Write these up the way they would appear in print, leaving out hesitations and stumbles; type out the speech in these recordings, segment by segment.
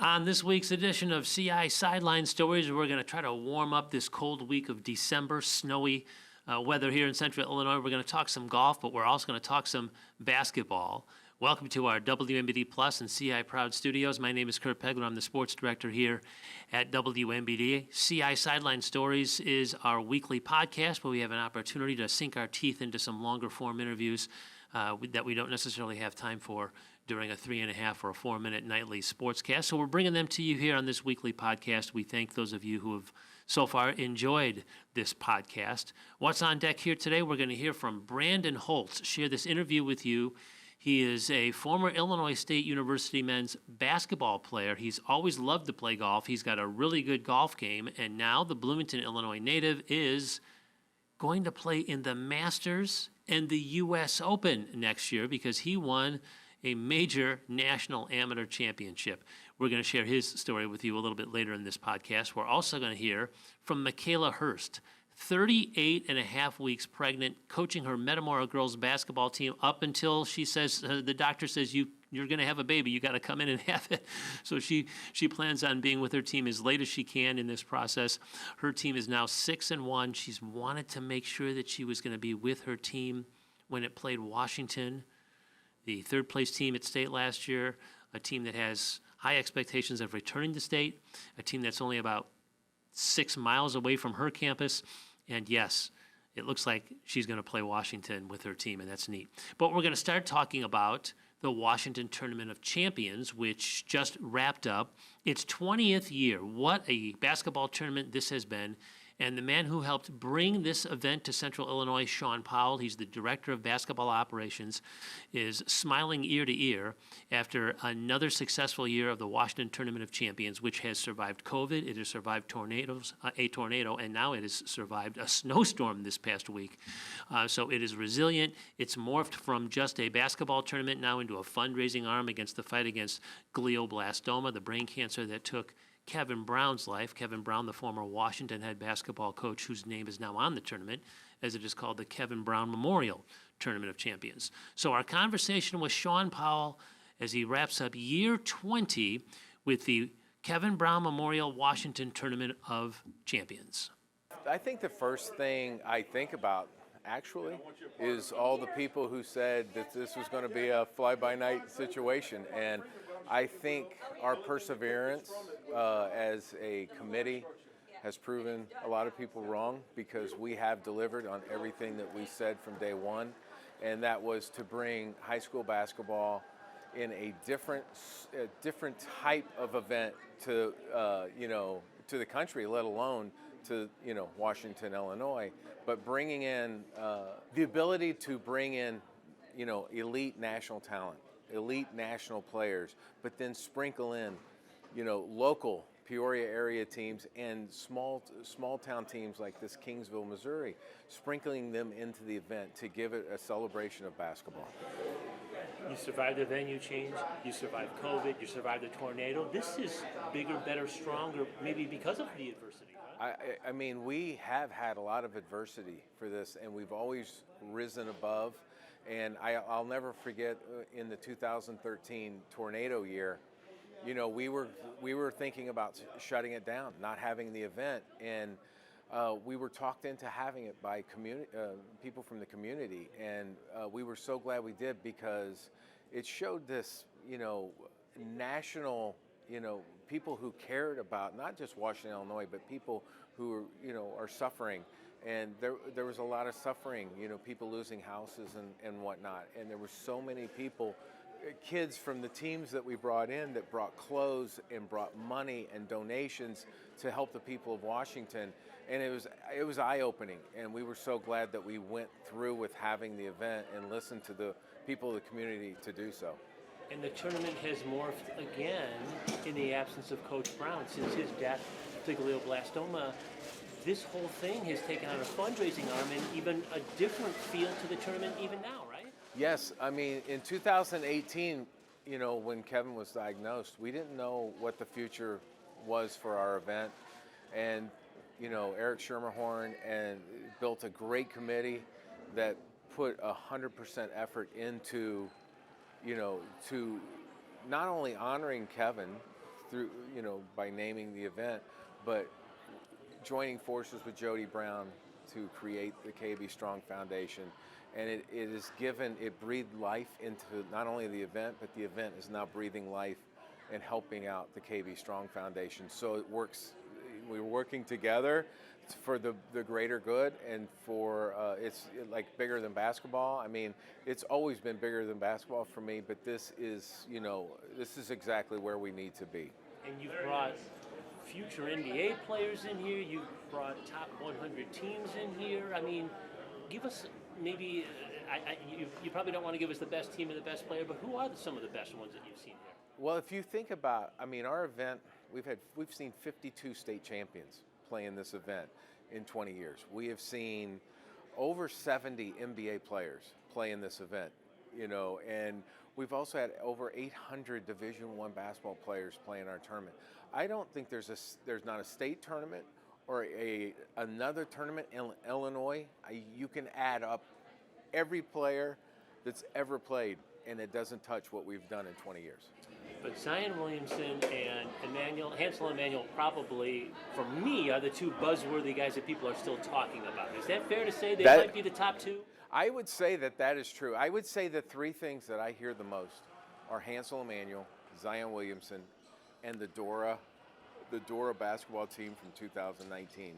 On this week's edition of CI Sideline Stories, we're going to try to warm up this cold week of December, snowy weather here in central Illinois. We're going to talk some golf, but we're also going to talk some basketball. Welcome to our WMBD Plus and CI Proud Studios. My name is Kurt Pegler. I'm the sports director here at WMBD. CI Sideline Stories is our weekly podcast where we have an opportunity to sink our teeth into some longer form interviews that we don't necessarily have time for during a 3.5 or a 4-minute nightly sportscast. So we're bringing them to you here on this weekly podcast. We thank those of you who have so far enjoyed this podcast. What's on deck here today? We're going to hear from Brandon Holtz, share this interview with you. He is a former Illinois State University men's basketball player. He's always loved to play golf. He's got a really good golf game, and now the Bloomington, Illinois native is going to play in the Masters and the U.S. Open next year because he won a major national amateur championship. We're going to share his story with you a little bit later in this podcast. We're also going to hear from Michaela Hurst, 38 and a half weeks pregnant, coaching her Metamora girls basketball team up until she says, the doctor says, you're going to have a baby. You got to come in and have it. So she plans on being with her team as late as she can in this process. Her team is now 6-1. She's wanted to make sure that she was going to be with her team when it played Washington, the third place team at state last year, a team that has high expectations of returning to state, a team that's only about 6 miles away from her campus. And yes, it looks like she's going to play Washington with her team, and that's neat. But we're going to start talking about the Washington Tournament of Champions, which just wrapped up its 20th year. What a basketball tournament this has been. And the man who helped bring this event to Central Illinois, Shawn Powell, he's the director of basketball operations, is smiling ear to ear after another successful year of the Washington Tournament of Champions, which has survived COVID, it has survived a tornado, and now it has survived a snowstorm this past week. So it is resilient. It's morphed from just a basketball tournament now into a fundraising arm against the fight against glioblastoma, the brain cancer that took Kevin Brown's life. Kevin Brown, the former Washington head basketball coach, whose name is now on the tournament, as it is called the Kevin Brown Memorial Tournament of Champions. So our conversation with Shawn Powell as he wraps up year 20 with the Kevin Brown Memorial Washington Tournament of Champions. I think the first thing I think about actually is all the people who said that this was going to be a fly-by-night situation, and I think our perseverance as a committee has proven a lot of people wrong because we have delivered on everything that we said from day one, and that was to bring high school basketball in a different type of event to to the country, let alone to Washington, Illinois, but bringing in the ability to bring in elite national talent, elite national players, but then sprinkle in local Peoria area teams and small town teams like this Kingsville, Missouri, sprinkling them into the event to give it a celebration of basketball. You survived the venue change, you survived COVID, you survived the tornado. This is bigger, better, stronger, maybe because of the adversity. I mean, we have had a lot of adversity for this, and we've always risen above. And I'll never forget in the 2013 tornado year, we were thinking about shutting it down, not having the event, and we were talked into having it by people from the community, and we were so glad we did because it showed this, national, people who cared about not just Washington, Illinois, but people who are suffering. And there was a lot of suffering, people losing houses and whatnot. And there were so many people, kids from the teams that we brought in that brought clothes and brought money and donations to help the people of Washington. And it was eye-opening. And we were so glad that we went through with having the event and listened to the people of the community to do so. And the tournament has morphed again in the absence of Coach Brown. Since his death to glioblastoma, this whole thing has taken on a fundraising arm and even a different feel to the tournament even now, right? Yes. I mean, in 2018, when Kevin was diagnosed, we didn't know what the future was for our event. And, Eric Schermerhorn and built a great committee that put 100% effort into, to not only honoring Kevin through, by naming the event, but joining forces with Jody Brown to create the KB Strong Foundation. And it breathed life into not only the event, but the event is now breathing life and helping out the KB Strong Foundation. So it works, we're working together for the greater good, and for, it's like bigger than basketball. I mean, it's always been bigger than basketball for me, but this is exactly where we need to be. And you've brought future NBA players in here. You've brought top 100 teams in here. I mean, give us maybe, you probably don't want to give us the best team and the best player, but who are some of the best ones that you've seen here? Well, if you think about, our event, we've seen 52 state champions play in this event in 20 years. We have seen over 70 NBA players play in this event, and we've also had over 800 Division I basketball players play in our tournament. I don't think there's not a state tournament or another tournament in Illinois. You can add up every player that's ever played, and it doesn't touch what we've done in 20 years. But Zion Williamson and Hansel Emmanuel probably, for me, are the two buzzworthy guys that people are still talking about. Is that fair to say they might be the top two? I would say that is true. I would say the three things that I hear the most are Hansel Emmanuel, Zion Williamson, and the Dora basketball team from 2019.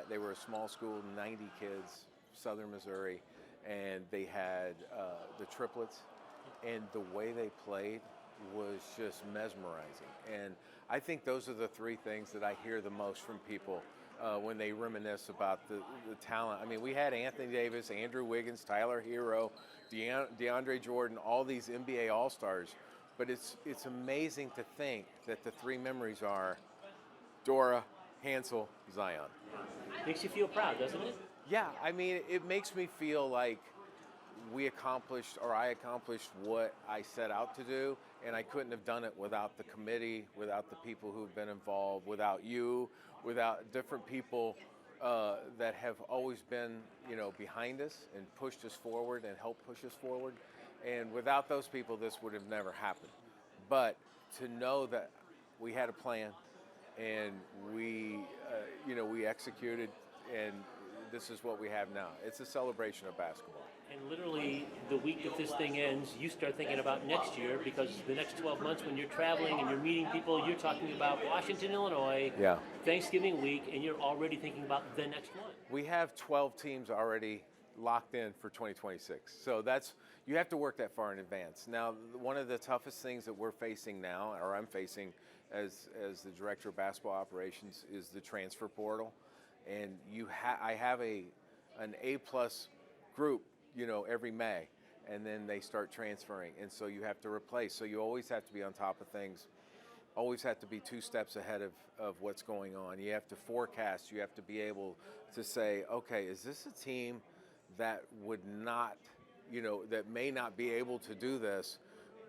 They were a small school, 90 kids, Southern Missouri, and they had the triplets, and the way they played was just mesmerizing. And I think those are the three things that I hear the most from people when they reminisce about the talent. I mean, we had Anthony Davis, Andrew Wiggins, Tyler Hero, DeAndre Jordan, all these NBA All-Stars. But it's amazing to think that the three memories are Dora, Hansel, Zion. Makes you feel proud, doesn't it? Yeah, I mean, it makes me feel like I accomplished what I set out to do, and I couldn't have done it without the committee, without the people who've been involved, without you, without different people that have always been, behind us and pushed us forward and helped push us forward. And without those people, this would have never happened. But to know that we had a plan, and we executed, and this is what we have now. It's a celebration of basketball. And literally, the week that this thing ends, you start thinking about next year, because the next 12 months when you're traveling and you're meeting people, you're talking about Washington, Illinois, Thanksgiving week, and you're already thinking about the next one. We have 12 teams already locked in for 2026. So you have to work that far in advance. Now, one of the toughest things that we're facing now, or I'm facing as the director of basketball operations, is the transfer portal. And I have an A-plus group, every May, and then they start transferring, and so you have to replace. So you always have to be on top of things, always have to be 2 steps ahead of what's going on. You have to forecast, you have to be able to say, okay, is this a team that would not, that may not be able to do this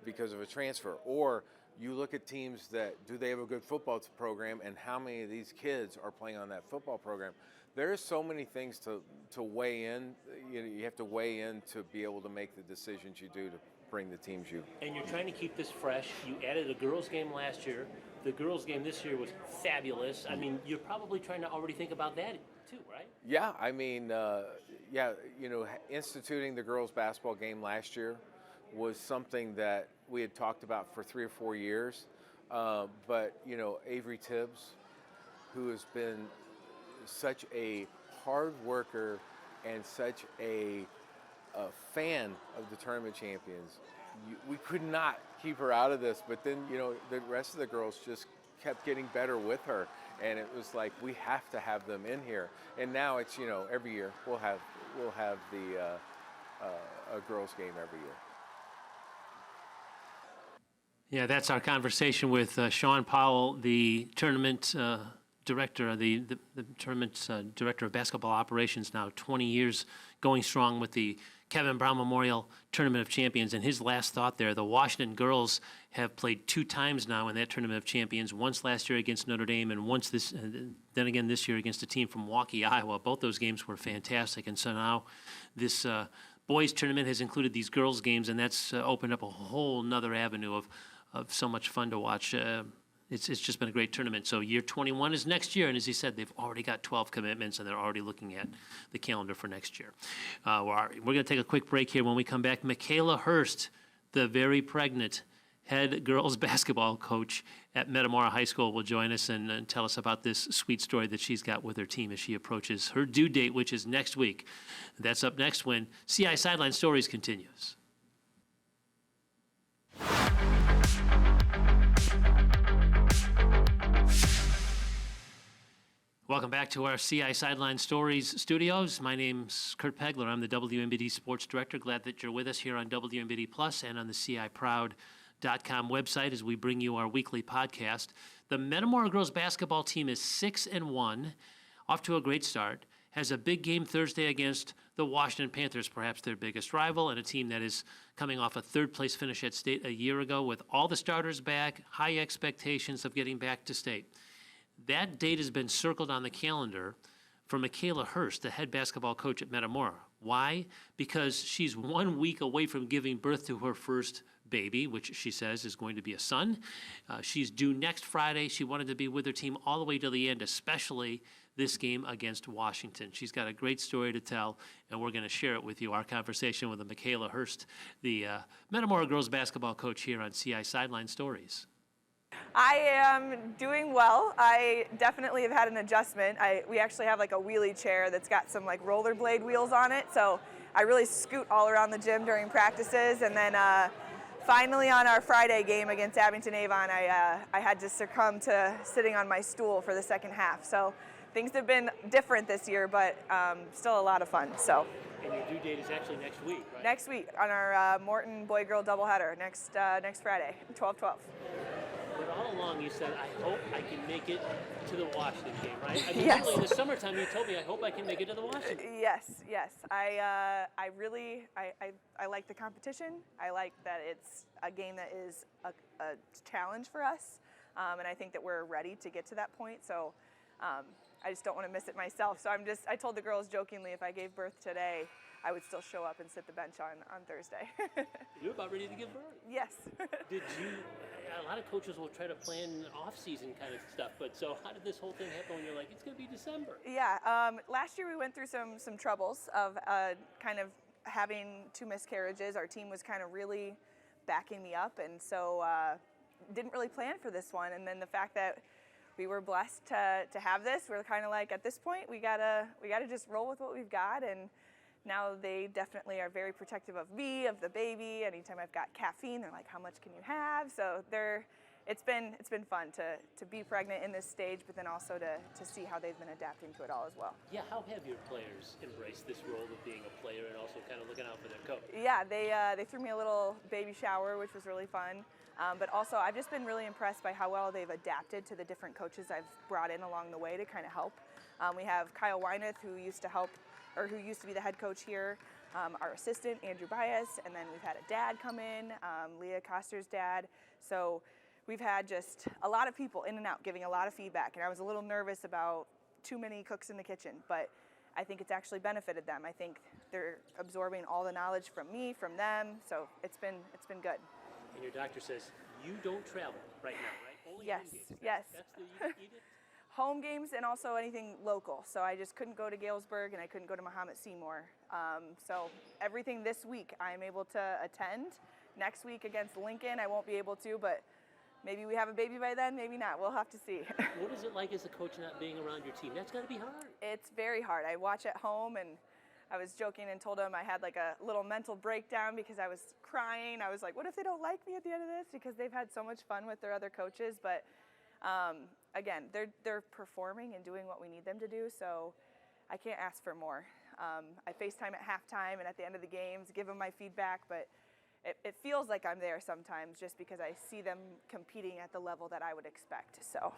because of a transfer? Or you look at teams do they have a good football program, and how many of these kids are playing on that football program? There's so many things to weigh in. You have to weigh in to be able to make the decisions you do to bring the teams you. And you're trying to keep this fresh. You added a girls' game last year. The girls' game this year was fabulous. I mean, you're probably trying to already think about that too, right? Yeah, I mean, instituting the girls' basketball game last year was something that we had talked about for 3 or 4 years. But Avery Tibbs, who has been such a hard worker and such a fan of the tournament champions, we could not keep her out of this. But then, the rest of the girls just kept getting better with her, and it was like, we have to have them in here. And now it's, every year we'll have a girls game every year. Yeah, that's our conversation with Shawn Powell, the tournament director, the tournament director of basketball operations now, 20 years going strong with the Kevin Brown Memorial Tournament of Champions. And his last thought there, the Washington girls have played 2 times now in that Tournament of Champions, once last year against Notre Dame and once then again this year against a team from Waukee, Iowa. Both those games were fantastic. And so now this boys tournament has included these girls games, and that's opened up a whole nother avenue of so much fun to watch. It's just been a great tournament. So year 21 is next year, and as he said, they've already got 12 commitments, and they're already looking at the calendar for next year. We're going to take a quick break here. When we come back, Michaela Hurst, the very pregnant head girls basketball coach at Metamora High School, will join us and tell us about this sweet story that she's got with her team as she approaches her due date, which is next week. That's up next when CI Sideline Stories continues. Welcome back to our CI Sideline Stories studios. My name's Kurt Pegler. I'm the WMBD Sports Director. Glad that you're with us here on WMBD Plus and on the CIProud.com website as we bring you our weekly podcast. The Metamora girls basketball team is 6-1, off to a great start. Has a big game Thursday against the Washington Panthers, perhaps their biggest rival, and a team that is coming off a third-place finish at state a year ago with all the starters back, high expectations of getting back to state. That date has been circled on the calendar for Michaela Hurst, the head basketball coach at Metamora. Why? Because she's 1 week away from giving birth to her first baby, which she says is going to be a son. She's due next Friday. She wanted to be with her team all the way to the end, especially this game against Washington. She's got a great story to tell, and we're going to share it with you. Our conversation with Michaela Hurst, the Metamora girls basketball coach here on CI Sideline Stories. I am doing well. I definitely have had an adjustment. We actually have like a wheelie chair that's got some like rollerblade wheels on it, so I really scoot all around the gym during practices. And then finally on our Friday game against Abington Avon, I had to succumb to sitting on my stool for the second half. So things have been different this year, but still a lot of fun. So. And your due date is actually next week, right? Next week on our Morton boy-girl doubleheader next Friday, 12-12. But all along you said, I hope I can make it to the Washington game, right? I mean, Yes. in the summertime you told me, I hope I can make it to the Washington. Yes. I like the competition. I like that it's a game that is a challenge for us, and I think that we're ready to get to that point. So I just don't want to miss it myself. So I told the girls jokingly, if I gave birth today, I would still show up and sit the bench on Thursday. You're about ready to give birth. Yes. A lot of coaches will try to plan off-season kind of stuff, but so how did this whole thing happen when you're like, it's going to be December? Yeah, last year we went through some troubles of kind of having 2 miscarriages. Our team was kind of really backing me up, and so didn't really plan for this one. And then the fact that we were blessed to have this, we're kind of like, at this point, we gotta just roll with what we've got. And now they definitely are very protective of me, of the baby. Anytime I've got caffeine, they're like, how much can you have? So it's been fun to be pregnant in this stage, but then also to see how they've been adapting to it all as well. Yeah, how have your players embraced this role of being a player and also kind of looking out for their coach? Yeah, they threw me a little baby shower, which was really fun. But also, I've just been really impressed by how well they've adapted to the different coaches I've brought in along the way to kind of help. We have Kyle Wyneth, who used to be the head coach here, our assistant, Andrew Bias, and then we've had a dad come in, Leah Koster's dad. So we've had just a lot of people in and out giving a lot of feedback, and I was a little nervous about too many cooks in the kitchen, but I think it's actually benefited them. I think they're absorbing all the knowledge from me, from them, so it's been good. And your doctor says you don't travel right now, right? Only Yes, home games. yes. That's the edict? Home games and also anything local. So I just couldn't go to Galesburg and I couldn't go to Mahomet Seymour. So everything this week I'm able to attend. Next week against Lincoln I won't be able to, but maybe we have a baby by then, maybe not. We'll have to see. What is it like as a coach not being around your team? That's got to be hard. It's very hard. I watch at home, and I was joking and told them I had like a little mental breakdown because I was crying. I was like, what if they don't like me at the end of this? Because they've had so much fun with their other coaches. But again, they're performing and doing what we need them to do, so I can't ask for more. I FaceTime at halftime and at the end of the games, give them my feedback, but it feels like I'm there sometimes just because I see them competing at the level that I would expect. So,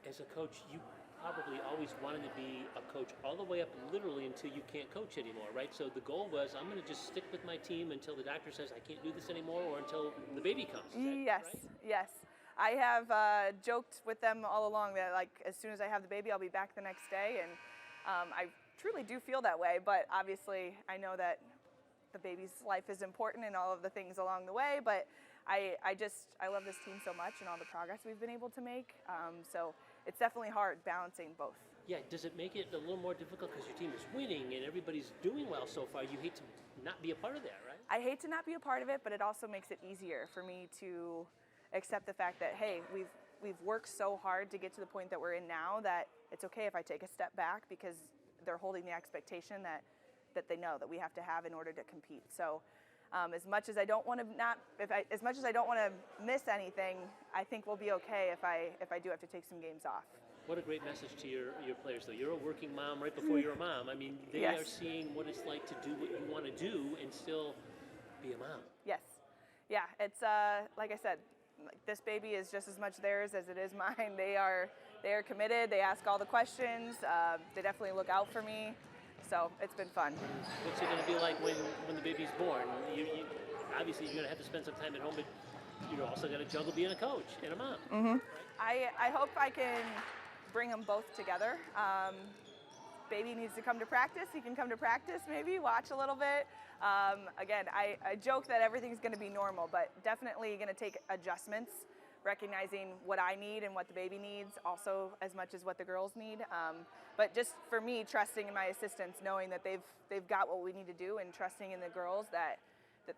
as a coach, you probably always wanted to be a coach all the way up literally until you can't coach anymore, right? So the goal was, I'm going to just stick with my team until the doctor says I can't do this anymore or until the baby comes. Is that yes, right? yes. I have joked with them all along that like as soon as I have the baby, I'll be back the next day, and I truly do feel that way. But obviously, I know that the baby's life is important and all of the things along the way, but I love this team so much and all the progress we've been able to make. So it's definitely hard balancing both. Yeah, does it make it a little more difficult because your team is winning and everybody's doing well so far? You hate to not be a part of that, right? I hate to not be a part of it, but it also makes it easier for me to accept the fact that, hey, we've worked so hard to get to the point that we're in now that it's okay if I take a step back, because they're holding the expectation that they know that we have to have in order to compete. So as much as I don't want to miss anything, I think we'll be okay if I do have to take some games off. What a great message to your players, though. You're a working mom right before you're a mom. I mean, they Yes. are seeing what it's like to do what you want to do and still be a mom. Yes. Yeah, it's like I said, this baby is just as much theirs as it is mine. They are committed. They ask all the questions. They definitely look out for me. So it's been fun. What's it going to be like when the baby's born? You obviously you're going to have to spend some time at home, but you're also going to juggle being a coach and a mom. Mm-hmm. Right? I hope I can bring them both together. Baby needs to come to practice. He can come to practice, maybe watch a little bit. Again, I joke that everything's going to be normal, but definitely going to take adjustments, recognizing what I need and what the baby needs, also as much as what the girls need. But just for me, trusting in my assistants, knowing that they've got what we need to do, and trusting in the girls that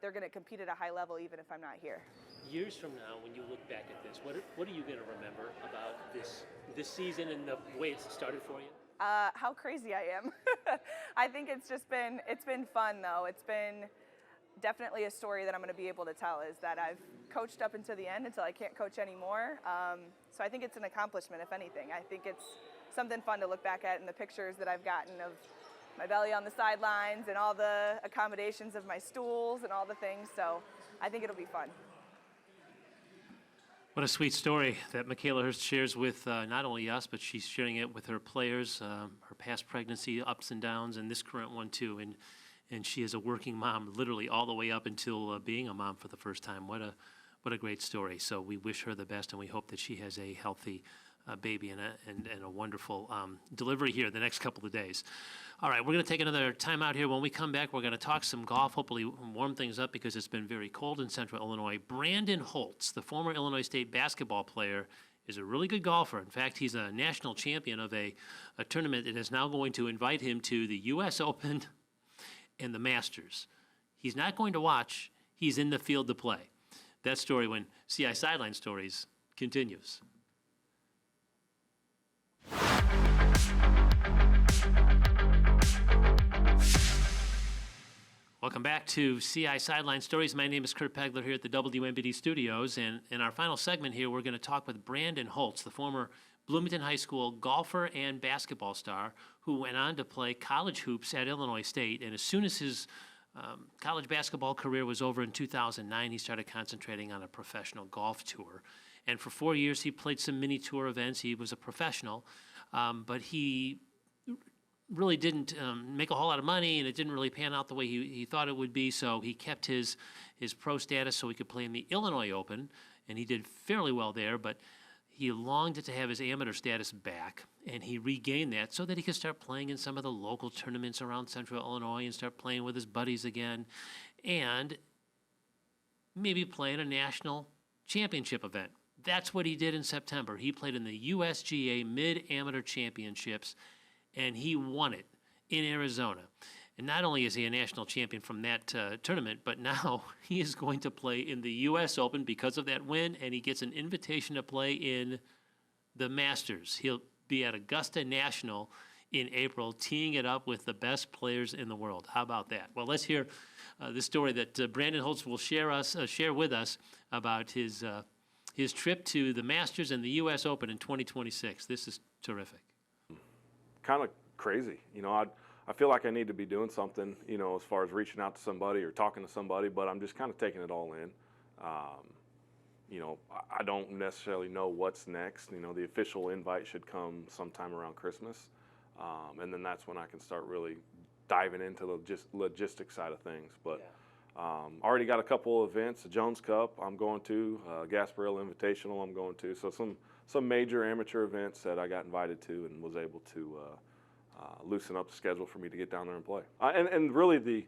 they're going to compete at a high level even if I'm not here. Years from now, when you look back at this, what are you going to remember about this season and the way it's started for you? How crazy I am. I think it's been fun though. It's been definitely a story that I'm going to be able to tell, is that I've coached up until the end until I can't coach anymore. So I think it's an accomplishment, if anything. I think it's something fun to look back at in the pictures that I've gotten of my belly on the sidelines and all the accommodations of my stools and all the things. So I think it'll be fun. What a sweet story that Michaela Hurst shares with not only us, but she's sharing it with her players, her past pregnancy ups and downs, and this current one too. And she is a working mom, literally all the way up until being a mom for the first time. What a great story. So we wish her the best, and we hope that she has a healthy baby and a wonderful delivery here the next couple of days. All right, we're going to take another time out here. When we come back, we're going to talk some golf, hopefully warm things up because it's been very cold in central Illinois. Brandon Holtz, the former Illinois State basketball player, is a really good golfer. In fact, he's a national champion of a tournament that is now going to invite him to the U.S. Open and the Masters. He's not going to watch. He's in the field to play. That story when CI Sideline Stories continues. Welcome back to CI Sideline Stories. My name is Kurt Pegler here at the WMBD Studios. And in our final segment here, we're going to talk with Brandon Holtz, the former Bloomington High School golfer and basketball star who went on to play college hoops at Illinois State. And as soon as his college basketball career was over in 2009, he started concentrating on a professional golf tour. And for 4 years, he played some mini tour events. He was a professional, but he really didn't make a whole lot of money, and it didn't really pan out the way he thought it would be. So he kept his pro status so he could play in the Illinois Open, and he did fairly well there, but he longed to have his amateur status back, and he regained that so that he could start playing in some of the local tournaments around central Illinois and start playing with his buddies again, and maybe play in a national championship event. That's what he did in September. He played in the USGA Mid-Amateur Championships, and he won it in Arizona. And not only is he a national champion from that tournament, but now he is going to play in the U.S. Open because of that win, and he gets an invitation to play in the Masters. He'll be at Augusta National in April, teeing it up with the best players in the world. How about that? Well, let's hear the story that Brandon Holtz will share with us about his trip to the Masters and the U.S. Open in 2026. This is terrific. Kind of crazy, I feel like I need to be doing something, as far as reaching out to somebody or talking to somebody, but I'm just kind of taking it all in. I don't necessarily know what's next. The official invite should come sometime around Christmas, and then that's when I can start really diving into the logistics side of things. But already got a couple of events, the Jones Cup I'm going to, Gasparilla Invitational I'm going to, so some major amateur events that I got invited to and was able to loosen up the schedule for me to get down there and play. And really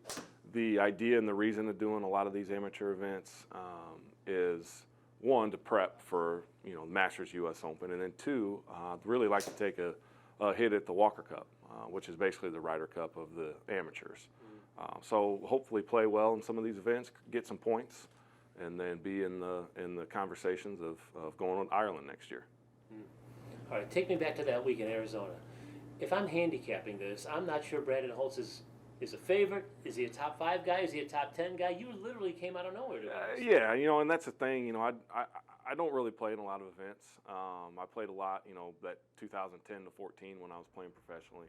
The idea and the reason of doing a lot of these amateur events is one, to prep for Masters U.S. Open, and then two, really like to take a hit at the Walker Cup, which is basically the Ryder Cup of the amateurs. So hopefully play well in some of these events, get some points, and then be in the conversations of going to Ireland next year. All right, take me back to that week in Arizona. If I'm handicapping this, I'm not sure Brandon Holtz is a favorite. Is he a top 5 guy? Is he a top 10 guy? You literally came out of nowhere to me. Yeah, and that's the thing. I don't really play in a lot of events. I played a lot, that 2010 to 14 when I was playing professionally.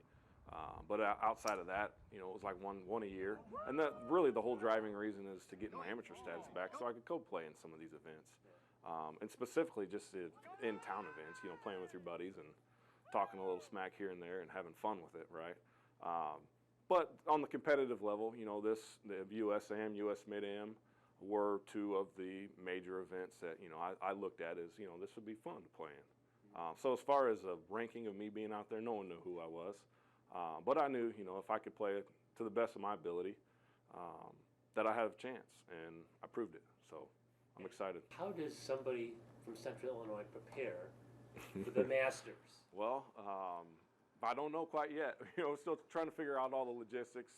But outside of that, it was like one a year. And that really the whole driving reason is to get my amateur status back so I could go play in some of these events. And specifically just in-town events, playing with your buddies and talking a little smack here and there and having fun with it, right? But on the competitive level, the US Am, US Mid-Am were 2 of the major events that, I looked at as, this would be fun to play in. So as far as a ranking of me being out there, no one knew who I was. But I knew, if I could play it to the best of my ability, that I had a chance, and I proved it. So I'm excited. How does somebody from Central Illinois prepare for the Masters? Well, I don't know quite yet. Still trying to figure out all the logistics.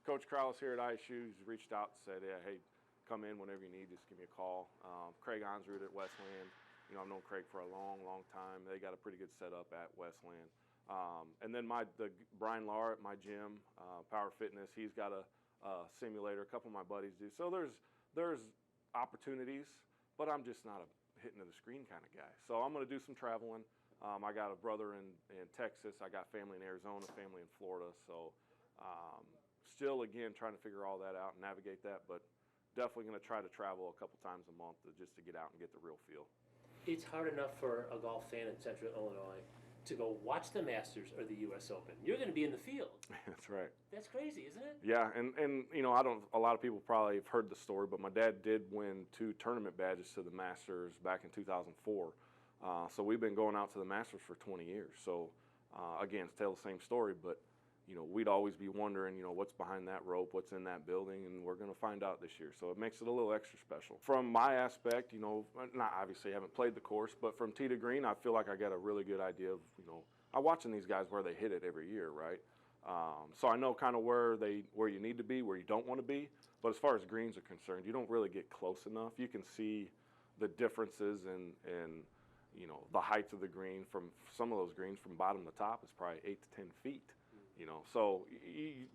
Coach Krause here at ISU reached out and said, yeah, hey, come in whenever you need. Just give me a call. Craig Onsrud at Westland. I've known Craig for a long, long time. They got a pretty good setup at Westland. And then Brian Lahr at my gym, Power Fitness, he's got a simulator. A couple of my buddies do. So there's opportunities, but I'm just not a hitting to the screen kind of guy. So I'm going to do some traveling. I got a brother in Texas. I got family in Arizona, family in Florida. So still, again, trying to figure all that out and navigate that, but definitely going to try to travel a couple times a month just to get out and get the real feel. It's hard enough for a golf fan in Central Illinois to go watch the Masters or the U.S. Open. You're going to be in the field. That's right. That's crazy, isn't it? Yeah, and a lot of people probably have heard the story, but my dad did win 2 tournament badges to the Masters back in 2004. So we've been going out to the Masters for 20 years. So again, to tell the same story, but we'd always be wondering, what's behind that rope, what's in that building, and we're going to find out this year. So it makes it a little extra special. From my aspect, not obviously haven't played the course, but from tee to green, I feel like I got a really good idea of, I'm watching these guys where they hit it every year, right? So I know kind of where you need to be, where you don't want to be. But as far as greens are concerned, you don't really get close enough. You can see the differences in the heights of the green. From some of those greens from bottom to top is probably 8 to 10 feet. So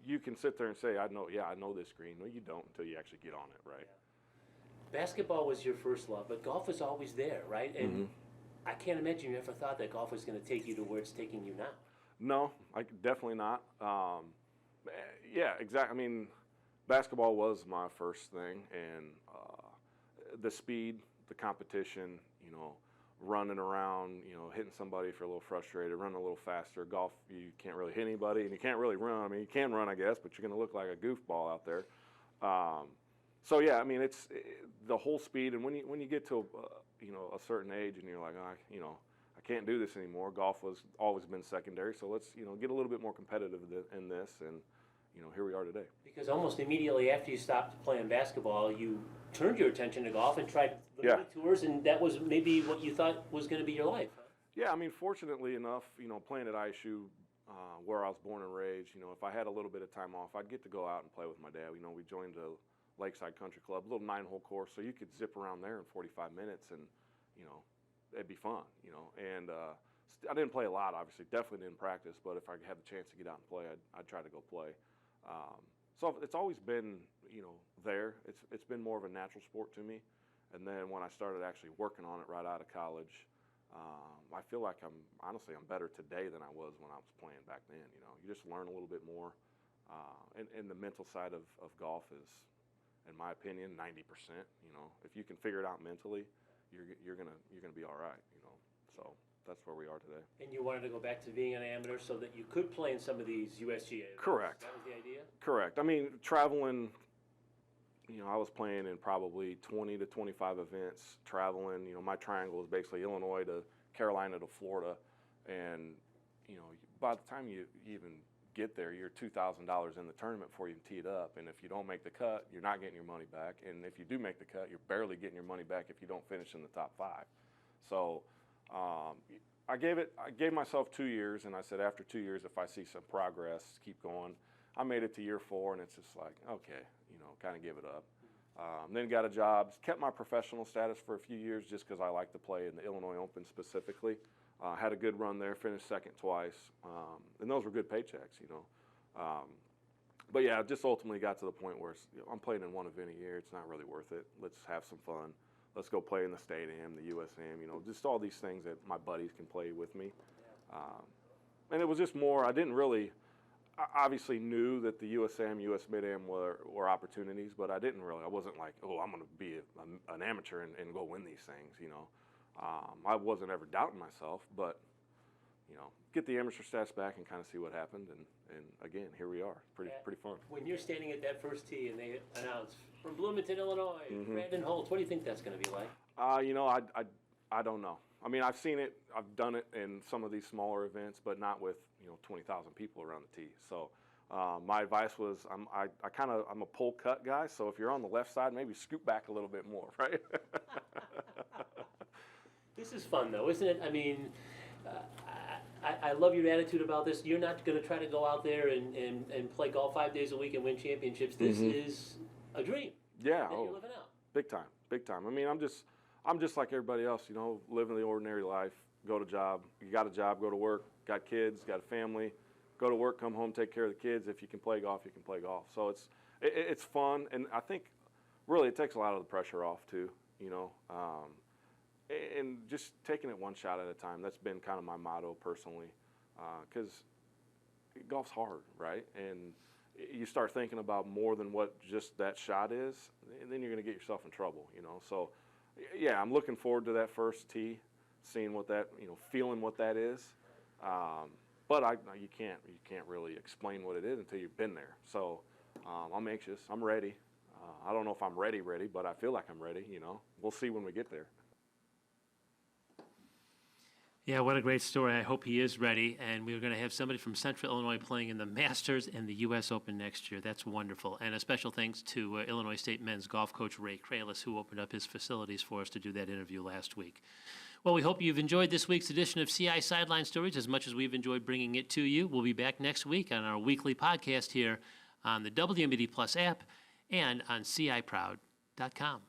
you can sit there and say, I know this green. No, you don't until you actually get on it, right? Yeah. Basketball was your first love, but golf was always there, right? And I can't imagine you ever thought that golf was going to take you to where it's taking you now. No, definitely not. Yeah, exactly. I mean, basketball was my first thing, and the speed, the competition, running around, hitting somebody if you're a little frustrated, running a little faster. Golf, you can't really hit anybody, and you can't really run. I mean, you can run, I guess, but you're going to look like a goofball out there. So yeah, I mean, it's the whole speed, and when you get to a certain age, and you're like, I can't do this anymore. Golf was always been secondary, so let's get a little bit more competitive in this, and here we are today. Because almost immediately after you stopped playing basketball, you turned your attention to golf and tried the tours, and that was maybe what you thought was going to be your life. Huh? Yeah, I mean, fortunately enough, playing at ISU, where I was born and raised, if I had a little bit of time off, I'd get to go out and play with my dad. We joined a Lakeside Country Club, a little 9-hole course, so you could zip around there in 45 minutes, and it'd be fun. And I didn't play a lot, obviously, definitely didn't practice, but if I had the chance to get out and play, I'd try to go play. So it's always been, there. It's been more of a natural sport to me. And then when I started actually working on it right out of college, I feel like I'm better today than I was when I was playing back then. You just learn a little bit more. And the mental side of golf is, in my opinion, 90%. If you can figure it out mentally, you're gonna be all right. So that's where we are today. And you wanted to go back to being an amateur so that you could play in some of these USGA events. Correct. That was the idea? Correct. I mean, traveling, I was playing in probably 20 to 25 events, traveling. My triangle is basically Illinois to Carolina to Florida. And, by the time you even get there, you're $2,000 in the tournament before you tee it up. And if you don't make the cut, you're not getting your money back. And if you do make the cut, you're barely getting your money back if you don't finish in the top 5. So I gave myself 2 years, and I said after 2 years, if I see some progress, keep going. I made it to year 4, and it's just like, okay, kind of give it up. Then got a job, kept my professional status for a few years just because I like to play in the Illinois Open specifically. Had a good run there, finished second twice, and those were good paychecks, But yeah, just ultimately got to the point where I'm playing in one event a year. It's not really worth it. Let's have some fun. Let's go play in the State Am, the USAM, just all these things that my buddies can play with me. And it was just more, I obviously knew that the USAM, US Mid-Am were opportunities, but I wasn't like, oh, I'm going to be an amateur and go win these things, I wasn't ever doubting myself, but, get the amateur stats back and kind of see what happened. And again, here we are. Pretty fun. When you're standing at that first tee and they announce, from Bloomington, Illinois, Brandon Holtz, what do you think that's going to be like? I don't know. I mean, I've seen it. I've done it in some of these smaller events, but not with 20,000 people around the tee. So my advice was, I'm a pull cut guy. So if you're on the left side, maybe scoot back a little bit more, right? This is fun, though, isn't it? I mean, I love your attitude about this. You're not going to try to go out there and play golf 5 days a week and win championships. This is a dream. Yeah. That you're living out. Big time, big time. I mean, I'm just like everybody else, living the ordinary life. Go to job. You got a job, go to work. Got kids, got a family. Go to work, come home, take care of the kids. If you can play golf, you can play golf. So it's fun, and I think really it takes a lot of the pressure off too. And just taking it one shot at a time. That's been kind of my motto personally, because golf's hard, right? And you start thinking about more than what just that shot is, and then you're going to get yourself in trouble, So, yeah, I'm looking forward to that first tee, seeing what that, feeling what that is. But you can't really explain what it is until you've been there. So, I'm anxious. I'm ready. I don't know if I'm ready, but I feel like I'm ready. We'll see when we get there. Yeah, what a great story. I hope he is ready. And we're going to have somebody from Central Illinois playing in the Masters and the U.S. Open next year. That's wonderful. And a special thanks to Illinois State men's golf coach Ray Kralis, who opened up his facilities for us to do that interview last week. Well, we hope you've enjoyed this week's edition of CI Sideline Stories as much as we've enjoyed bringing it to you. We'll be back next week on our weekly podcast here on the WMBD Plus app and on CIProud.com.